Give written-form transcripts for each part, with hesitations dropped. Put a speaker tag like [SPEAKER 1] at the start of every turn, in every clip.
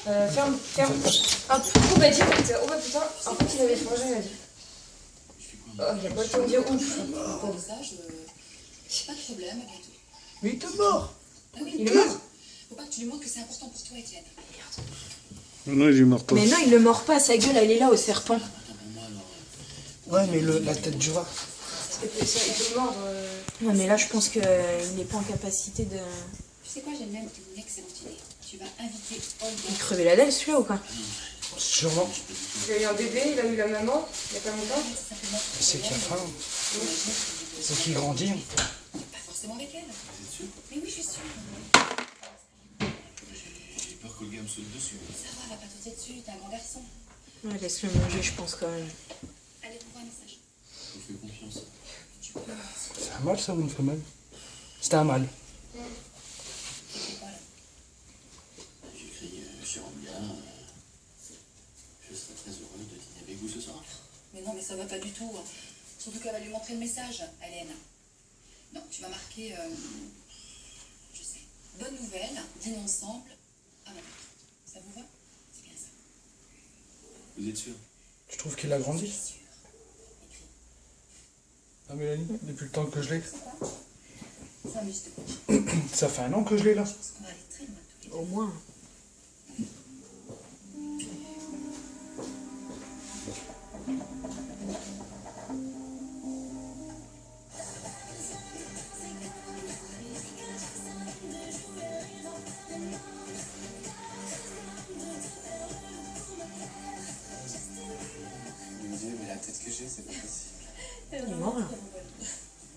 [SPEAKER 1] Ferme, ferme. Hop. Oh bah tiens, oh bah putain, en fait il avait changé, il a dit. Oh, il a pas le temps de dire ouf.
[SPEAKER 2] Pas de problème, à bientôt.
[SPEAKER 3] Mais il est mort.
[SPEAKER 2] Ah oui,
[SPEAKER 1] Il est mort.
[SPEAKER 2] faut pas que tu lui montres que c'est important pour toi, Étienne.
[SPEAKER 4] Non, il est mort pas.
[SPEAKER 1] Mais non, il le mord pas, sa gueule elle est là au serpent.
[SPEAKER 3] Ouais, mais la tête du rat.
[SPEAKER 1] Il peut le mordre. Non, mais là je pense qu'il n'est pas en capacité de.
[SPEAKER 2] Tu sais quoi, j'ai même une excellente idée. Tu vas inviter Olga.
[SPEAKER 1] Il crevait la dalle celui-là ou quoi?
[SPEAKER 3] Sûrement.
[SPEAKER 1] Il a eu un bébé, il a eu la maman, il y a pas longtemps.
[SPEAKER 3] C'est qu'il a faim. C'est qu'il grandit.
[SPEAKER 2] Pas forcément avec elle. Mais oui, je suis sûre.
[SPEAKER 5] J'ai peur qu'Olga me saute dessus.
[SPEAKER 2] Ça va pas sauter dessus, t'es un grand garçon.
[SPEAKER 1] Ouais, laisse-le manger, je pense quand même.
[SPEAKER 2] Allez, envoie un message.
[SPEAKER 5] Je vous fais confiance.
[SPEAKER 3] C'est un mal ça ou une femelle? C'était un mâle.
[SPEAKER 5] J'écris chez Olga. Je serais très heureux de dîner avec vous ce soir.
[SPEAKER 2] Mais non, mais ça va pas du tout. Surtout qu'elle va lui montrer le message, Hélène. Non, tu vas marquer, je sais, bonne nouvelle, dîner ensemble, à ma mère. Ça vous va? C'est bien ça.
[SPEAKER 5] Vous êtes sûr?
[SPEAKER 3] Tu trouves qu'il a grandi?
[SPEAKER 2] Sûr. Écris.
[SPEAKER 3] Ah Mélanie, depuis le temps que je l'ai.
[SPEAKER 2] C'est quoi? Ça amuse de quoi?
[SPEAKER 3] Ça fait un an que je l'ai là.
[SPEAKER 2] Je pense qu'on va aller très loin tous les deux.
[SPEAKER 1] Au moins.
[SPEAKER 5] Mon Dieu, mais la tête que j'ai, c'est pas possible.
[SPEAKER 1] Il est mort là.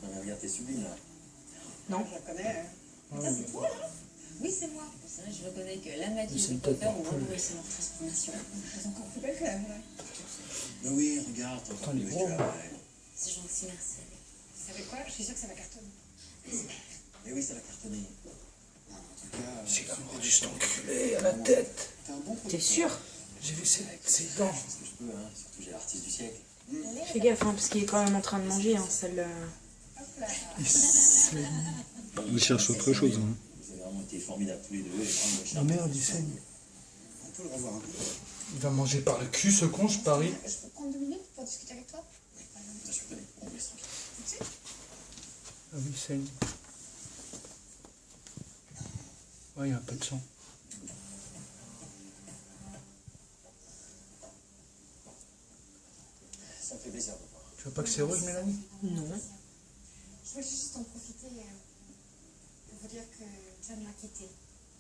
[SPEAKER 5] Non, mais regarde, t'es sublime là.
[SPEAKER 1] Non.
[SPEAKER 2] Je la connais, hein. Ça, c'est toi, là? Oui, c'est moi. C'est vrai, je reconnais que la magie
[SPEAKER 3] C'est
[SPEAKER 2] du
[SPEAKER 3] peut-être
[SPEAKER 2] coiffeur
[SPEAKER 3] un
[SPEAKER 2] ont
[SPEAKER 3] peu-
[SPEAKER 2] favorisé leur transformation. Elles ont encore plus belle que la vraie.
[SPEAKER 5] Mais oui, regarde, t'as
[SPEAKER 3] Attends, il est gros.
[SPEAKER 2] C'est gentil, merci. Vous savez quoi? Je suis sûre que ça va cartonner.
[SPEAKER 5] Mais oui, ça va cartonner. En tout cas,
[SPEAKER 3] S'il a mordu cet enculé à la tête.
[SPEAKER 5] t'es un bon
[SPEAKER 1] T'es
[SPEAKER 5] producteur.
[SPEAKER 1] sûr?
[SPEAKER 3] J'ai vu ses dents.
[SPEAKER 5] Je fais ce que je peux, hein. Surtout, j'ai l'artiste du siècle.
[SPEAKER 1] Fais gaffe, hein, parce qu'il est quand même en train de manger, hein, celle.
[SPEAKER 4] Il cherche autre chose. Hein.
[SPEAKER 5] Vous avez vraiment été formidables tous les deux. Et vraiment,
[SPEAKER 3] La merde, il saigne.
[SPEAKER 5] On peut le revoir un peu.
[SPEAKER 3] Il va manger par le cul ce con, je parie.
[SPEAKER 2] Je peux prendre 2 minutes pour discuter avec toi?
[SPEAKER 5] Je suis désolé, on me laisse tranquille.
[SPEAKER 2] Tout de suite?
[SPEAKER 3] Ah oui, il saigne. Ouais, il y a un peu de sang.
[SPEAKER 5] Ça me fait plaisir de voir.
[SPEAKER 3] Tu vois pas que c'est rouge, Mélanie?
[SPEAKER 1] Non.
[SPEAKER 6] Je voulais juste en profiter pour vous dire que John m'a quitté.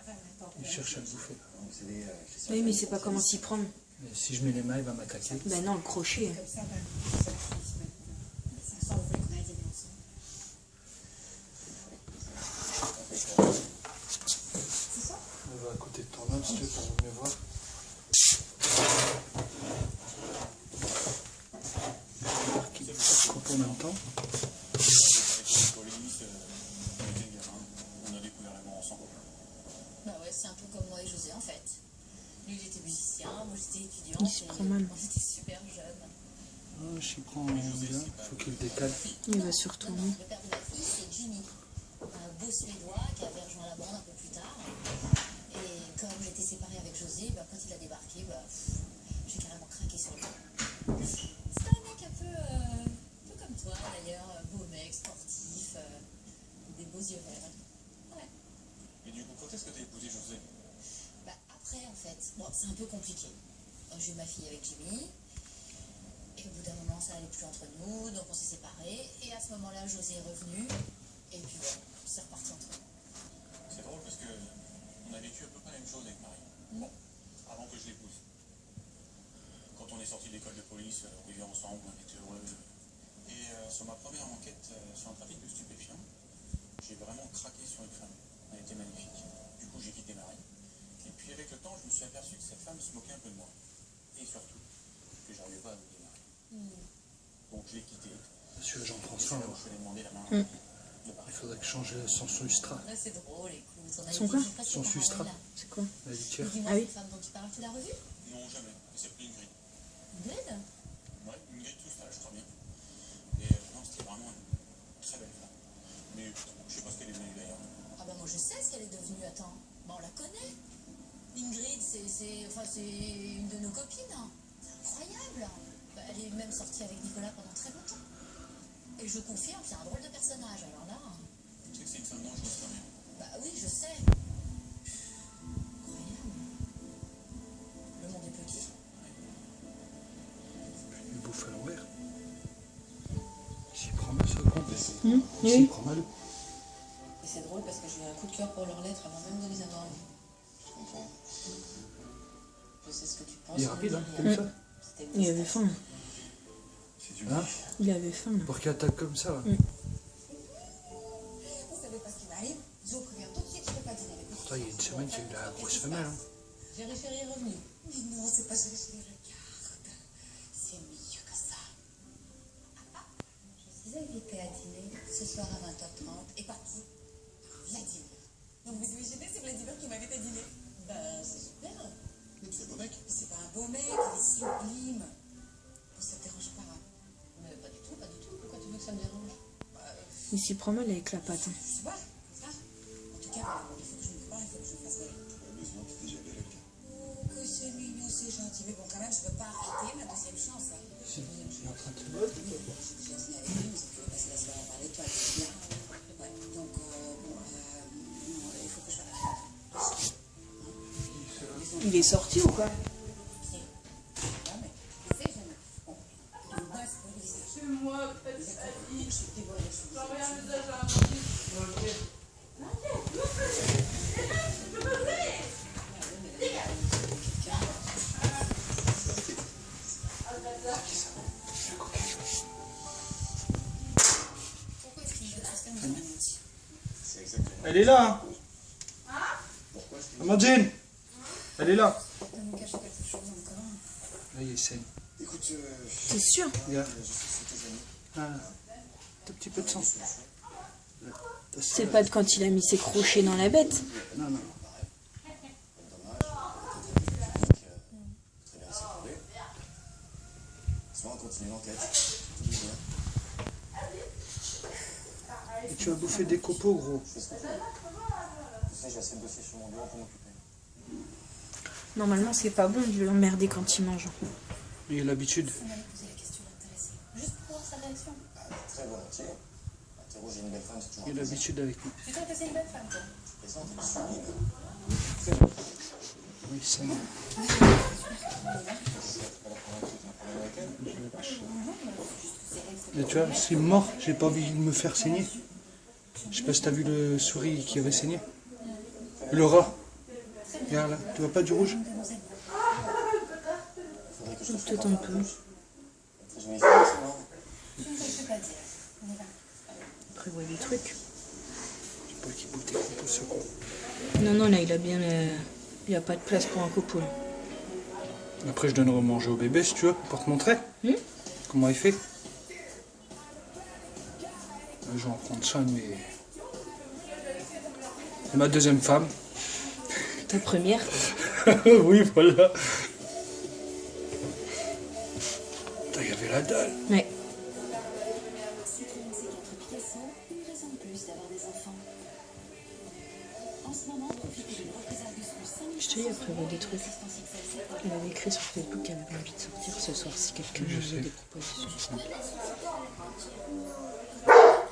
[SPEAKER 6] Enfin, maintenant.
[SPEAKER 3] Il cherche à le bouffer.
[SPEAKER 5] Vous savez, Christian.
[SPEAKER 1] Oui, mais il sait pas comment s'y prendre.
[SPEAKER 3] Mais si je mets les mains, il va m'attaquer.
[SPEAKER 1] Bah non, le crochet.
[SPEAKER 6] Comme ça, ça finit maintenant. Ça sent, vous voulez qu'on aille dîner ensemble. C'est ça?
[SPEAKER 3] On va à côté de ton âme, si tu veux, pour mieux voir. Qui coupe en même temps.
[SPEAKER 5] On a découvert l'amour ensemble.
[SPEAKER 2] Bah ouais, c'est un peu comme moi et José en fait. Lui, il était musicien, moi j'étais étudiante.
[SPEAKER 1] Il s'y prend mal.
[SPEAKER 2] On était super jeunes.
[SPEAKER 3] Ah, j'y prends bien. Faut qu'il le décale.
[SPEAKER 1] Il va se retourner.
[SPEAKER 2] Le père de ma fille, c'est Jimmy, un beau Suédois qui avait rejoint la bande un peu plus tard. Et comme j'étais séparée avec José, bah, quand il a débarqué, bah, j'ai carrément craqué sur lui. C'était un mec un peu comme toi d'ailleurs, beau mec, sportif, des beaux yeux verts. Ouais.
[SPEAKER 5] Et du coup, quand est-ce que t'as épousé José?
[SPEAKER 2] Bah, après, en fait, bon, c'est un peu compliqué. Donc, j'ai eu ma fille avec Jimmy. Et au bout d'un moment, ça allait plus entre nous, donc on s'est séparés. Et à ce moment-là, José est revenu. Et puis voilà, c'est reparti entre nous.
[SPEAKER 5] C'est drôle parce que on a vécu à peu près la même chose avec Marie.
[SPEAKER 2] Bon.
[SPEAKER 5] Avant que je l'épouse. Quand on est sorti de l'école de police, on vivait ensemble, on était heureux. Et sur ma première enquête sur un trafic de stupéfiants, j'ai vraiment craqué sur une femme. Elle était magnifique. Du coup, j'ai quitté Marie. Et puis avec le temps, je me suis aperçu que cette femme se moquait un peu de moi. Et surtout, que j'arrivais pas à oublier Marie. Donc je l'ai quittée.
[SPEAKER 3] Monsieur
[SPEAKER 5] Et
[SPEAKER 3] Jean-François,
[SPEAKER 5] c'est là où je lui ai demandé la main
[SPEAKER 1] Mm.
[SPEAKER 5] de Marie.
[SPEAKER 3] il faudrait que je change son substrat.
[SPEAKER 2] Ouais, c'est drôle, écoute. On a
[SPEAKER 1] Son
[SPEAKER 2] été
[SPEAKER 1] quoi?
[SPEAKER 2] presque
[SPEAKER 3] Son
[SPEAKER 2] pareil,
[SPEAKER 3] substrat.
[SPEAKER 2] là.
[SPEAKER 1] C'est quoi?
[SPEAKER 3] La litière.
[SPEAKER 2] Et dis-moi,
[SPEAKER 1] Ah oui.
[SPEAKER 2] cette femme dont tu parles, tu l'as revue?
[SPEAKER 5] Non, jamais. Elle s'appelait Ingrid.
[SPEAKER 2] Bled?
[SPEAKER 5] Ouais, Ingrid tout stage, très bien. Et non, c'était vraiment une très belle femme. Mais je sais pas ce qu'elle est devenue d'ailleurs.
[SPEAKER 2] Ah bah moi je sais ce qu'elle est devenue, attends. Bah on la connaît. Ingrid, c'est une de nos copines. C'est incroyable. Bah, elle est même sortie avec Nicolas pendant très longtemps. Et je confirme, c'est un drôle de personnage. Alors là...
[SPEAKER 5] Tu sais que c'est une femme dangereuse quand même.
[SPEAKER 2] Bah oui, je sais. Incroyable. Le monde est petit.
[SPEAKER 3] Il bouffe à l'envers. S'il prend mal, ça compte.
[SPEAKER 1] Oui.
[SPEAKER 3] S'il prend mal.
[SPEAKER 2] Et c'est drôle parce que j'ai eu un coup de cœur pour leurs lettres avant même de les avoir lues.
[SPEAKER 5] Je comprends.
[SPEAKER 2] Je sais ce que tu penses.
[SPEAKER 3] Il est rapide, hein,
[SPEAKER 2] mais
[SPEAKER 3] comme ça.
[SPEAKER 2] c'était
[SPEAKER 1] Il avait faim.
[SPEAKER 5] C'est du
[SPEAKER 3] Hein?
[SPEAKER 1] Il avait faim. Là.
[SPEAKER 3] Pour qu'il attaque comme ça. Là.
[SPEAKER 6] Vous savez pas ce qui m'arrive? Je vous préviens tout de suite, je peux pas dîner avec vous.
[SPEAKER 3] Pourtant, il y a une semaine qu'il y a eu la grosse femelle. Hein.
[SPEAKER 2] Jerry Chéri est revenu.
[SPEAKER 6] Mais non, c'est pas ça que je les regarde. C'est mieux que ça.
[SPEAKER 2] Je suis invitée à dîner ce soir à 20h30 et partie.
[SPEAKER 6] Vladimir. Donc vous imaginez, c'est Vladimir qui m'invite à dîner.
[SPEAKER 2] Ben, c'est super.
[SPEAKER 5] Mais c'est beau mec.
[SPEAKER 6] Mais c'est pas un beau mec, il est sublime. Bon, ça te dérange pas, hein?
[SPEAKER 2] Mais pas du tout, pas du tout. Pourquoi tu veux que ça me dérange?
[SPEAKER 1] Il s'y prend mal avec la patte. Hein.
[SPEAKER 6] Je sais pas, comme ça. En tout cas, il faut que je me prépare, il faut que je me fasse belle.
[SPEAKER 5] Heureusement, t'es déjà belle avec.
[SPEAKER 6] Oh, que c'est mignon, c'est gentil. Mais bon, quand même, je veux pas arrêter ma deuxième chance, hein.
[SPEAKER 3] Si, il est en train de se
[SPEAKER 6] J'ai dîné avec lui, mais c'est qu'il veut passer la soirée à parler de toi, c'est bien. Ouais, donc, il faut que je fasse.
[SPEAKER 1] Il est sorti ou quoi?
[SPEAKER 6] Ah, mais, tu sais, j'aime. Bon, il me bosse pour lui, c'est moi, peut-être, je te dévoile les choses.
[SPEAKER 2] Pourquoi est-ce qu'il me fait ça me menti?
[SPEAKER 5] C'est exactement.
[SPEAKER 4] Elle est là, hein.
[SPEAKER 5] Pourquoi est-ce que
[SPEAKER 4] Amandine. Elle est là.
[SPEAKER 2] Tu me caches quelque chose encore.
[SPEAKER 3] Là, il saigne.
[SPEAKER 5] Écoute,
[SPEAKER 1] C'est sûr.
[SPEAKER 3] Regarde.
[SPEAKER 5] je sais que c'est tes amis.
[SPEAKER 3] Ah, un petit peu de sang.
[SPEAKER 1] C'est pas de quand il a mis ses crochets dans la bête.
[SPEAKER 3] Non, non.
[SPEAKER 5] Dommage. Très bien, c'est prouvé. Soit on continue l'enquête. Tout est bien.
[SPEAKER 3] Et tu vas bouffer des copeaux, gros.
[SPEAKER 5] Je fais ce que je peux. Tu sais, j'ai assez de dossiers sur mon bureau pour m'occuper.
[SPEAKER 1] Normalement, c'est pas bon de l'emmerder quand il mange.
[SPEAKER 3] Il a l'habitude.
[SPEAKER 2] On allait poser la question intéressée. Juste pour voir sa réaction.
[SPEAKER 5] Ah, très volontiers. Interroger une belle femme, c'est toujours
[SPEAKER 3] Il a l'habitude avec nous.
[SPEAKER 2] Tu trouves que c'est une belle femme, toi?
[SPEAKER 5] plaisant, t'es sublime.
[SPEAKER 3] Oui, il saigne. Mais tu vois, c'est mort, j'ai pas envie de me faire saigner. Je sais pas si t'as vu le souris qui avait saigné. Le rat. Regarde là, tu vois pas du rouge?
[SPEAKER 5] Faudrait que je te
[SPEAKER 1] Peut-être un peu.
[SPEAKER 5] Très jolie femme, c'est marrant.
[SPEAKER 2] Je ne sais pas dire. On y va.
[SPEAKER 1] Prévoit des trucs.
[SPEAKER 3] Je sais pas qui bouffe des copeaux, ce con.
[SPEAKER 1] Non, non, là, il a bien... Il n'y a pas de place pour un copeau, là.
[SPEAKER 3] Après, je donnerai à manger au bébé si tu veux, pour te montrer comment il fait. Je vais en prendre soin, mais. C'est ma deuxième femme.
[SPEAKER 1] Ta première.
[SPEAKER 3] Oui, voilà. Putain, il y avait la dalle.
[SPEAKER 1] Ouais.
[SPEAKER 2] Citroën C4 Picasso, une raison de plus d'avoir des enfants. En ce moment, profitez d'une reprise Argus plus 5
[SPEAKER 1] Je te dis, elle prévoit des trucs.
[SPEAKER 2] assistance XL7.
[SPEAKER 1] Elle avait écrit sur Facebook qu'elle avait envie de sortir ce soir si quelqu'un
[SPEAKER 3] Je
[SPEAKER 1] lui faisait
[SPEAKER 3] sais.
[SPEAKER 1] des propositions.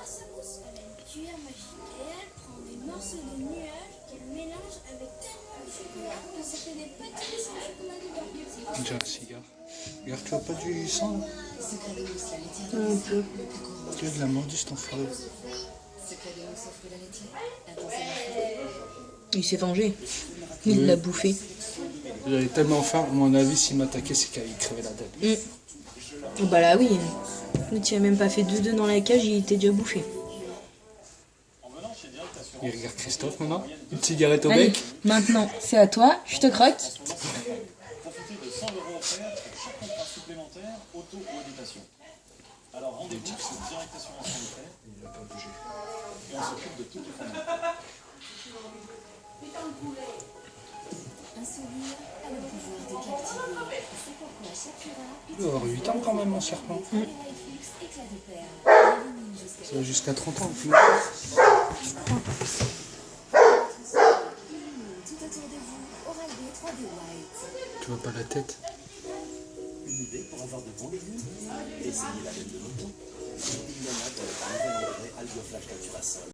[SPEAKER 7] Sa mousse avec cuillère magique et elle prend des morceaux de nuages qu'elle mélange avec tellement de chocolat que ça fait des petits biscuits au chocolat dedans.
[SPEAKER 3] Déjà un cigare. Regarde, tu vois pas du sang là?
[SPEAKER 2] Secret de mousse, la laitière
[SPEAKER 1] Un
[SPEAKER 2] de
[SPEAKER 1] peu.
[SPEAKER 2] le plus courant.
[SPEAKER 3] Tu as de la mordu cet enfoiré.
[SPEAKER 2] Secret de mousse au fruit la laitière. Intensément.
[SPEAKER 1] Il s'est vengé. Il l'a bouffé.
[SPEAKER 3] J'avais tellement faim, à mon avis, s'il m'attaquait, c'est qu'il crevait la dalle.
[SPEAKER 1] Oh, bah là, oui. Tu n'as même pas fait 2-2 dans la cage, il était déjà bouffé.
[SPEAKER 3] Il regarde Christophe maintenant. Une cigarette au
[SPEAKER 1] Allez,
[SPEAKER 3] bec.
[SPEAKER 1] maintenant, c'est à toi. Je te croque.
[SPEAKER 8] Profitez de 100 € offerts pour chaque contrat supplémentaire, auto ou habitation. Alors rendez-vous sur Direct Assurance Sanitaire
[SPEAKER 3] Il n'a pas bougé.
[SPEAKER 8] et on s'occupe de toutes les familles.
[SPEAKER 2] Un sourire a le pouvoir de captiver. C'est pourquoi Shakira
[SPEAKER 3] Il doit avoir 8 ans quand même, mon serpent.
[SPEAKER 2] et Lifex éclat de perles. Élimine jusqu'à
[SPEAKER 3] Ça va jusqu'à 30 ans au final.
[SPEAKER 2] tout autour de vous. Oral-B
[SPEAKER 3] Tu vois pas la tête?
[SPEAKER 9] Une idée pour avoir de bons légumes? Essayez la laine de mouton. Il y en a dans le nouvel engrais Algoflash Natura Sol.